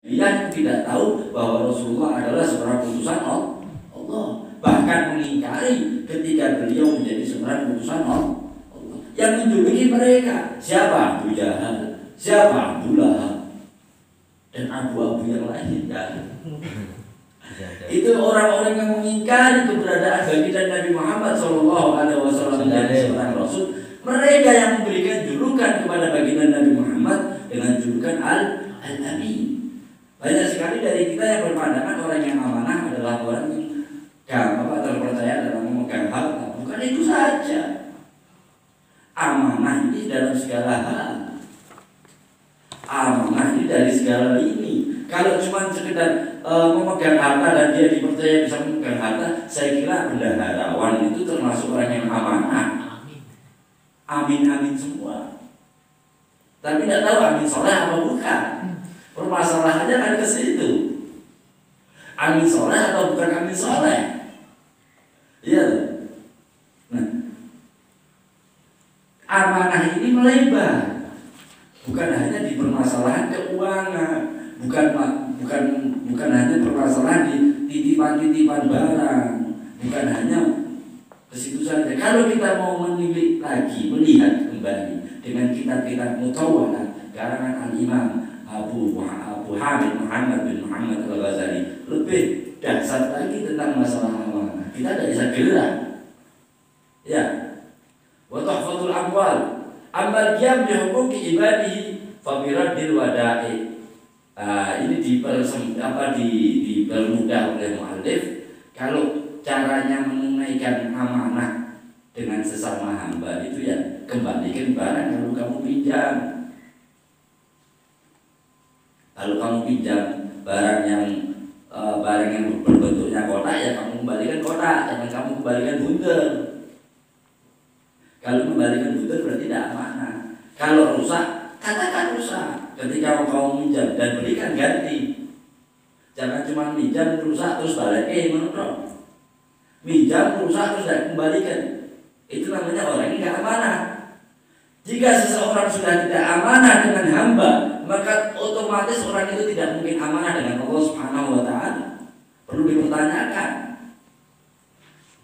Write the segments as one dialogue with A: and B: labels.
A: Yang tidak tahu bahwa Rasulullah adalah seorang utusan Allah, bahkan mengingkari ketika beliau menjadi seorang utusan Allah. Yang menjuluki mereka siapa? Abu Jahal, siapa? Abu Lahab, dan abu-abu yang lain kan? Itu orang-orang yang mengingkari keberadaan baginda Nabi Muhammad SAW menjadi seorang Rasul. Mereka yang memberikan julukan kepada baginda Nabi Muhammad dengan julukan Al-Amin. Banyak sekali dari kita yang berpandangan orang yang amanah adalah orang yang terpercaya dalam memegang harta. Bukan itu saja. Amanah ini dalam segala hal. Amanah ini dari segala lini. Kalau cuma sekedar memegang harta dan dia dipercaya bisa memegang harta, saya kira bendaharawan itu termasuk orang yang amanah. Amin semua. Tapi tidak tahu amin soleh apa bukan. Permasalahannya kan ke situ. Amin soleh atau bukan amin soleh? Iya. Nah, amanah ini melebar. Bukan hanya di permasalahan keuangan, bukan hanya permasalahan di titipan-titipan barang, bukan hanya ke situ saja. Kalau kita mau menilik lagi, melihat kembali dengan kitab-kitab Mutawwalah karangan Al-Imam Abu Hamid Muhammad bin Muhammad Al-Ghazali, lebih dahsyat lagi tentang masalah amanah. Kita tidak bisa gerak. Ya. Wa tahfatul amwal amal qiyam bi huquqi ibadihi fa biraddil wada'i. Ini dipermudah oleh muallif. Kalau caranya menunaikan amanah dengan sesama hamba itu ya kembalikan barang kalau kamu pinjam. Kalau kamu pinjam barang yang berbentuknya kotak, ya kamu kembalikan kotak, jangan kamu kembalikan bundel. Kalau kembalikan bundel berarti tidak amanah. Kalau rusak, katakan rusak. Ketika kamu pinjam dan berikan ganti. Jangan cuma pinjam rusak terus balik, menurut. Pinjam rusak terus tidak kembalikan. Itu namanya orang yang tidak amanah. Jika seseorang sudah tidak amanah dengan hamba, maka otomatis orang itu tidak mungkin amanah dengan Allah Subhanahu wa Ta'ala. Perlu dipertanyakan.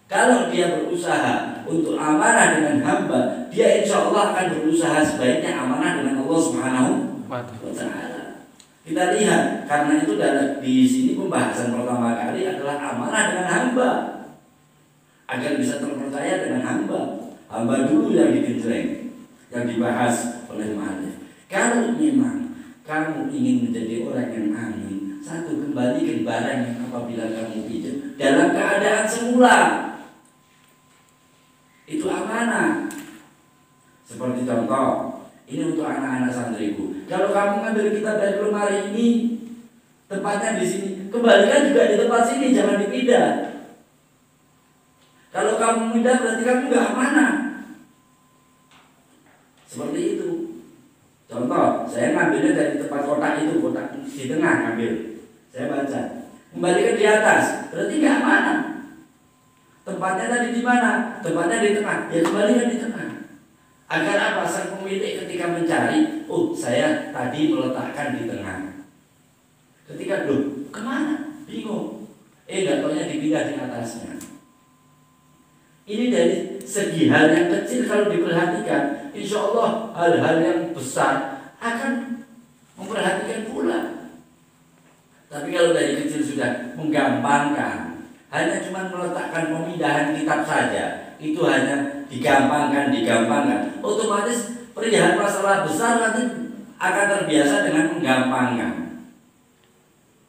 A: Kalau dia berusaha untuk amanah dengan hamba, dia insya Allah akan berusaha sebaiknya amanah dengan Allah Subhanahu wa Ta'ala. Kita lihat, karena itu di sini pembahasan pertama kali adalah amanah dengan hamba, agar bisa terpercaya dengan hamba. Hamba dulu yang digenjreng, yang dibahas oleh muallif. Kalau memang kamu ingin menjadi orang yang amin, satu, kembalikan barang yang apabila kamu pinjam dalam keadaan semula. Itu amanah. Seperti contoh, ini untuk anak-anak santriku. Kalau kamu ngambil kitab dari lemari ini, tempatnya di sini, kembalikan juga di tempat sini, jangan dipindah. Kalau kamu pindah berarti kamu nggak amanah. Seperti itu. Contoh, saya ngambilnya dari tempat kotak itu, kotak di tengah ngambil. Saya baca, kembalikan di atas, berarti nggak amanah. Tempatnya tadi di mana? Tempatnya di tengah, ya kembalikan di tengah. Agar apa? Sang pemilik ketika mencari, oh saya tadi meletakkan di tengah. Ketika kemana? Bingung. Nggak taunya dipindah di atasnya. Ini dari segi hal yang kecil kalau diperhatikan, insya Allah hal-hal yang besar akan memperhatikan pula. Tapi kalau dari kecil sudah menggampangkan, hanya cuma meletakkan pemindahan kitab saja, itu hanya digampangkan, otomatis perihal masalah besar nanti akan terbiasa dengan menggampangkan.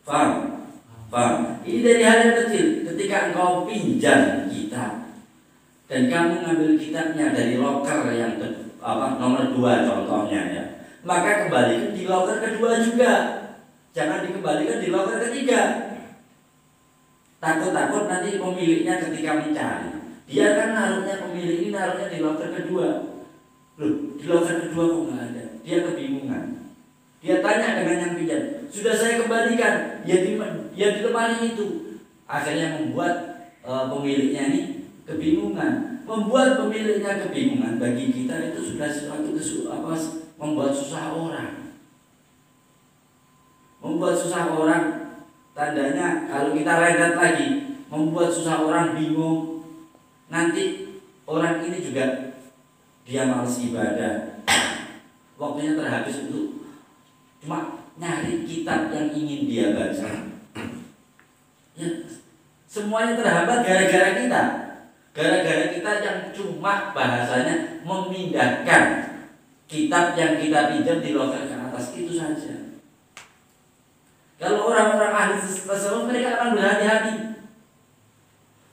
A: Paham? Ini dari hal yang kecil. Ketika engkau pinjam kitab dan kamu ngambil kitabnya dari loker yang nomor 2 contohnya ya, maka kembalikan di loker kedua juga. Jangan dikembalikan di loker ketiga. Takut-takut nanti pemiliknya ketika mencari, dia kan naruhnya, pemilik ini naruhnya di loker kedua. Di loker kedua kok nggak ada? Dia kebingungan. Dia tanya dengan yang pinjam, sudah saya kembalikan, ya di lemari itu. Akhirnya membuat pemiliknya ini kebingungan. Membuat pemiliknya kebingungan bagi kita itu sudah suatu membuat susah orang. membuat susah orang. Tandanya kalau kita rentet lagi, membuat susah orang bingung. Nanti orang ini juga dia malas ibadah, waktunya terhabis untuk cuma nyari kitab yang ingin dia baca. Ya, semuanya terhambat gara-gara kita. Gara-gara kita yang cuma bahasanya memindahkan kitab yang kita pinjam di loker ke atas, itu saja. Kalau orang-orang ahli tasawuf, mereka akan berhati-hati.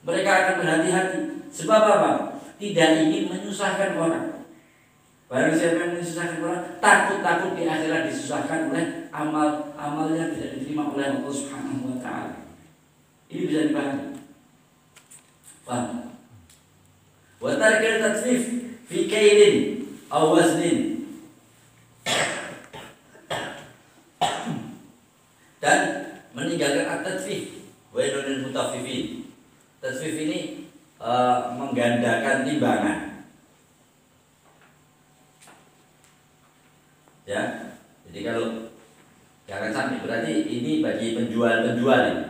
A: Mereka akan berhati-hati. Sebab apa? Tidak ingin menyusahkan orang. Barang siapa yang menyusahkan orang, takut di akhirat disusahkan oleh amal yang tidak diterima oleh Allah Subhanahu wa taala. Ini bisa dipahami. Paham? Wa tarkil tatsrif fi kailin aw waznin. Dan meninggalkan at-tatsfif, wailul lil mutaffifin. Tatsfif ini menggandakan timbangan. Ya. Jadi kalau jangan sampai, berarti ini bagi penjual ini.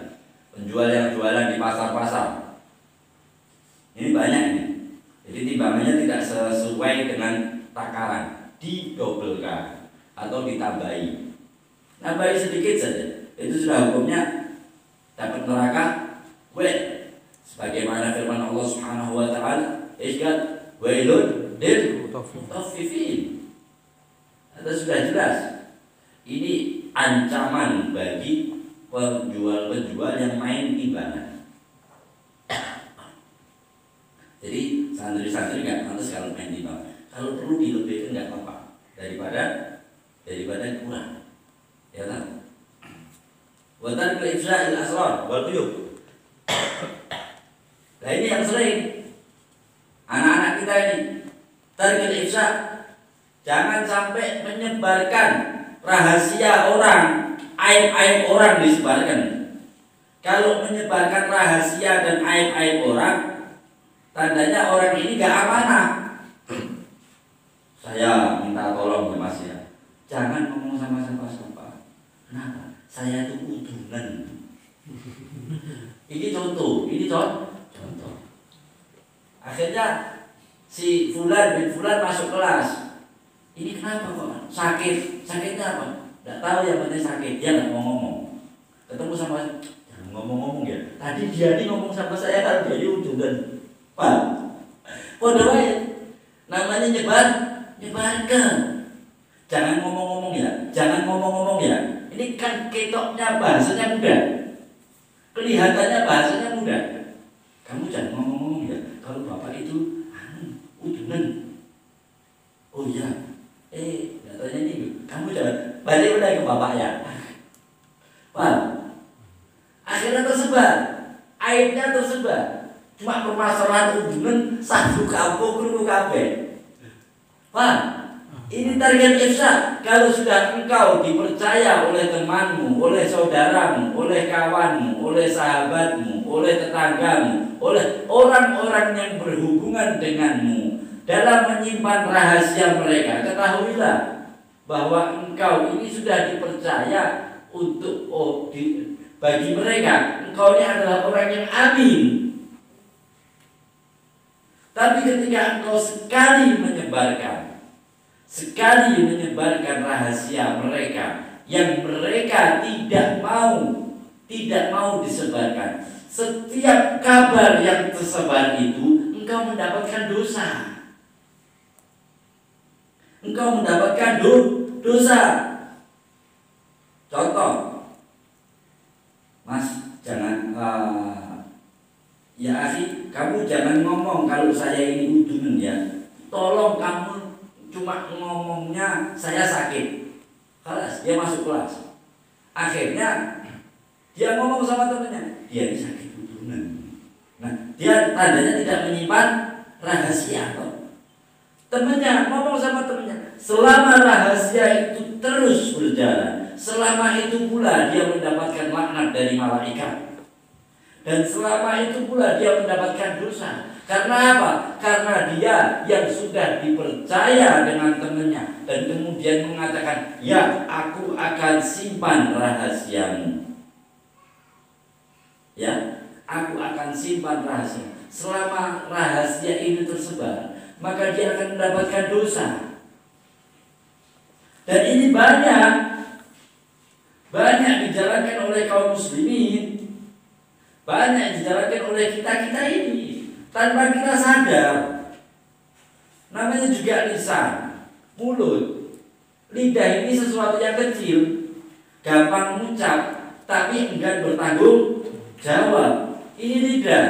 A: Penjual yang jualan di pasar-pasar. Ini banyak ini. Jadi timbangannya tidak sesuai dengan takaran, didobelkan atau ditambahi. Nambahi sedikit saja, itu sudah hukumnya dapat neraka. Sebagaimana firman Allah Subhanahu wa taala, "Iskat wailun lil mutaffifin." Itu sudah jelas. Ini ancaman bagi penjual-penjual yang main timbangan. Jadi santri-santri nggak pantas kalau main timbangan. Kalau perlu dilebihkan nggak apa-apa daripada kurang. Ya kan? Watan ke-ifsa'il asrar wal quyub. Nah ini yang sering anak-anak kita ini tarikul ifsa, jangan sampai menyebarkan rahasia orang, aib-aib orang disebarkan. Kalau menyebarkan rahasia dan aib-aib orang, tandanya orang ini gak amanah. Saya minta tolong ya Mas ya, jangan ngomong sama siapa-siapa. Kenapa? Saya itu udunan. Ini contoh. Akhirnya si Fulan bin Fulan masuk kelas. Ini kenapa kok sakit? Sakitnya apa? Tidak tahu, yang penting sakit. Dia nggak mau ngomong. Ketemu sama, jangan ngomong-ngomong ya. Tadi dia ini ngomong sama saya kalau dia ini udunan. Pak, kode wae. Namanya nyebarkan. Jangan ngomong-ngomong ya. Ini kan ketoknya bahasanya mudah. Kelihatannya bahasanya mudah. Kamu jangan ngomong-ngomong ya. Kalau bapak itu udunan. Oh iya. Katanya ini. Kamu jangan balik udah ke bapak ya. Paham? Akhirnya tersebar. Aibnya tersebar. Cuma permasalahan udunan satu kampung kru kabeh. Paham? Ini target ifsa. Kalau sudah engkau dipercaya oleh temanmu, oleh saudaramu, oleh kawanmu, oleh sahabatmu, oleh tetanggamu, oleh orang-orang yang berhubungan denganmu dalam menyimpan rahasia mereka, ketahuilah bahwa engkau ini sudah dipercaya untuk bagi mereka engkau ini adalah orang yang amin. Tapi ketika engkau sekali menyebarkan rahasia mereka yang mereka tidak mau disebarkan, setiap kabar yang tersebar itu engkau mendapatkan dosa. Contoh, Mas, jangan ya akhi, kamu jangan ngomong kalau saya ini udunan ya. Tolong kamu cuma ngomongnya saya sakit. Kelas, dia masuk kelas. Akhirnya dia ngomong sama temannya, dia ini sakit udunan. Nah, dia tandanya tidak menyimpan rahasia. Temannya ngomong sama temannya, selama rahasia itu terus berjalan, selama itu pula dia mendapatkan laknat dari malaikat. Dan selama itu pula dia mendapatkan dosa. Karena apa? Karena dia yang sudah dipercaya dengan temannya dan kemudian mengatakan, ya, aku akan simpan rahasiamu. Ya, aku akan simpan rahasia. Selama rahasia ini tersebar, maka dia akan mendapatkan dosa. Dan ini banyak dijalankan oleh kaum muslimin, banyak dijalankan oleh kita ini tanpa kita sadar. Namanya juga lisan, mulut. Lidah ini sesuatu yang kecil, gampang mengucap, tapi enggan bertanggung jawab. Ini lidah,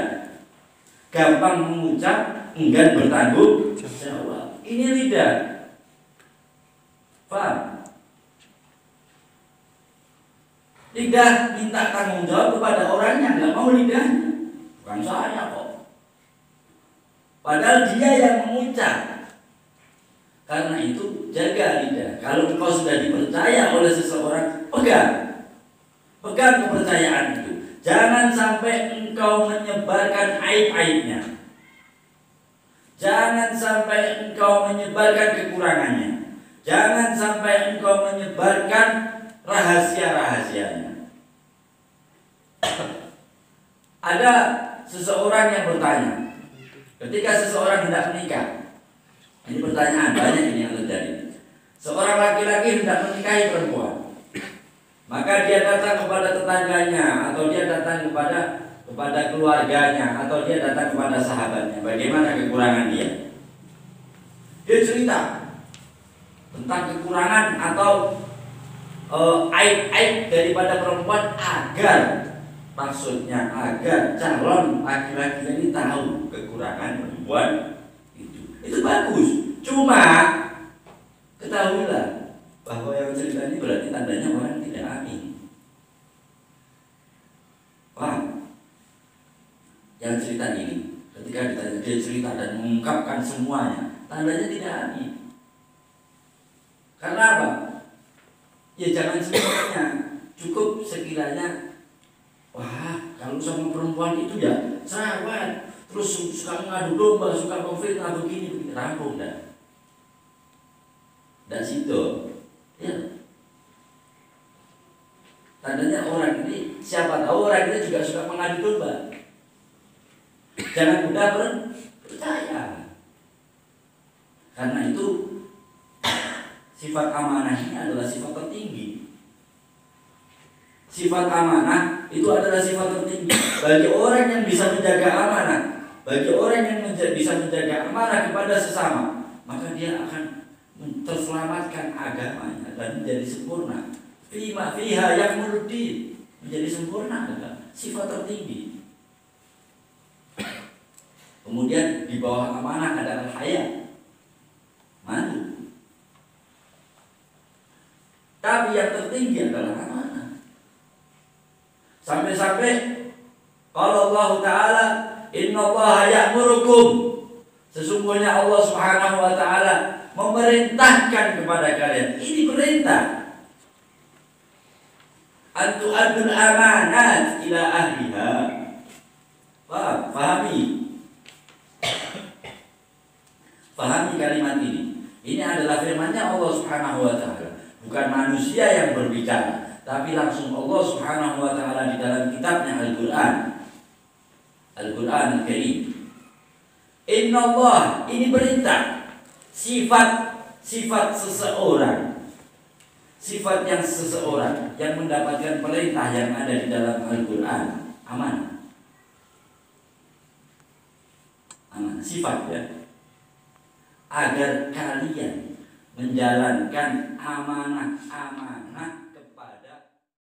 A: gampang mengucap, enggan bertanggung jawab. Ini lidah. Paham? Lidah minta tanggung jawab kepada orang yang nggak mau lidahnya, bukan saya kok. Padahal dia yang mengucap. Karena itu jaga lidah. Kalau engkau sudah dipercaya oleh seseorang, pegang kepercayaan itu. Jangan sampai engkau menyebarkan aib-aibnya. Jangan sampai engkau menyebarkan kekurangannya. Jangan sampai engkau menyebarkan rahasia-rahasianya. Ada seseorang yang bertanya, ketika seseorang hendak menikah, ini pertanyaan banyak ini yang terjadi. Seorang laki-laki hendak menikahi perempuan, maka dia datang kepada tetangganya, atau dia datang kepada keluarganya, atau dia datang kepada sahabatnya. Bagaimana kekurangan dia? Dia cerita tentang kekurangan atau aib-aib daripada perempuan agar calon laki-laki ini tahu kekurangan perempuan itu. Itu bagus. Cuma ketahuilah bahwa yang cerita ini berarti tandanya orang tidak amin. Paham? Yang cerita ini ketika ditanya, dia cerita dan mengungkapkan semuanya, tandanya tidak amin. Karena apa? Ya jangan semuanya, cukup sekiranya, wah, kalau sama perempuan itu ya sahabat, terus suka mengadu domba, suka konflik, begini, rampung dah. Dan situ, ya, tandanya orang ini, siapa tahu orang ini juga suka mengadu domba. Jangan mudah percaya. Karena itu sifat amanah ini adalah sifat tertinggi. Sifat amanah itu adalah sifat tertinggi. Bagi orang yang bisa menjaga amanah, bagi orang yang bisa menjaga amanah kepada sesama, maka dia akan terselamatkan agamanya dan menjadi sempurna. Fiha yang muludin, menjadi sempurna adalah sifat tertinggi. Kemudian di bawah amanah adalah haya, malu. Tapi yang tertinggi adalah amanah. Sampai-sampai kalau Allah Ta'ala, innallaha ya'murukum, sesungguhnya Allah Subhanahu wa Ta'ala memerintahkan kepada kalian. Ini perintah. Antu'adul amanat ila ahliha. Pahami. Pahami kalimat ini. Ini adalah firman-Nya Allah Subhanahu wa Ta'ala. Bukan manusia yang berbicara, tapi langsung Allah Subhanahu wa Ta'ala di dalam kitabnya Al-Quran. Al-Quran Al-Karim. Innallah, ini perintah. Sifat seseorang, sifat yang seseorang yang mendapatkan perintah yang ada di dalam Al-Quran, amanah. Amanah, sifat ya. Agar kalian menjalankan amanah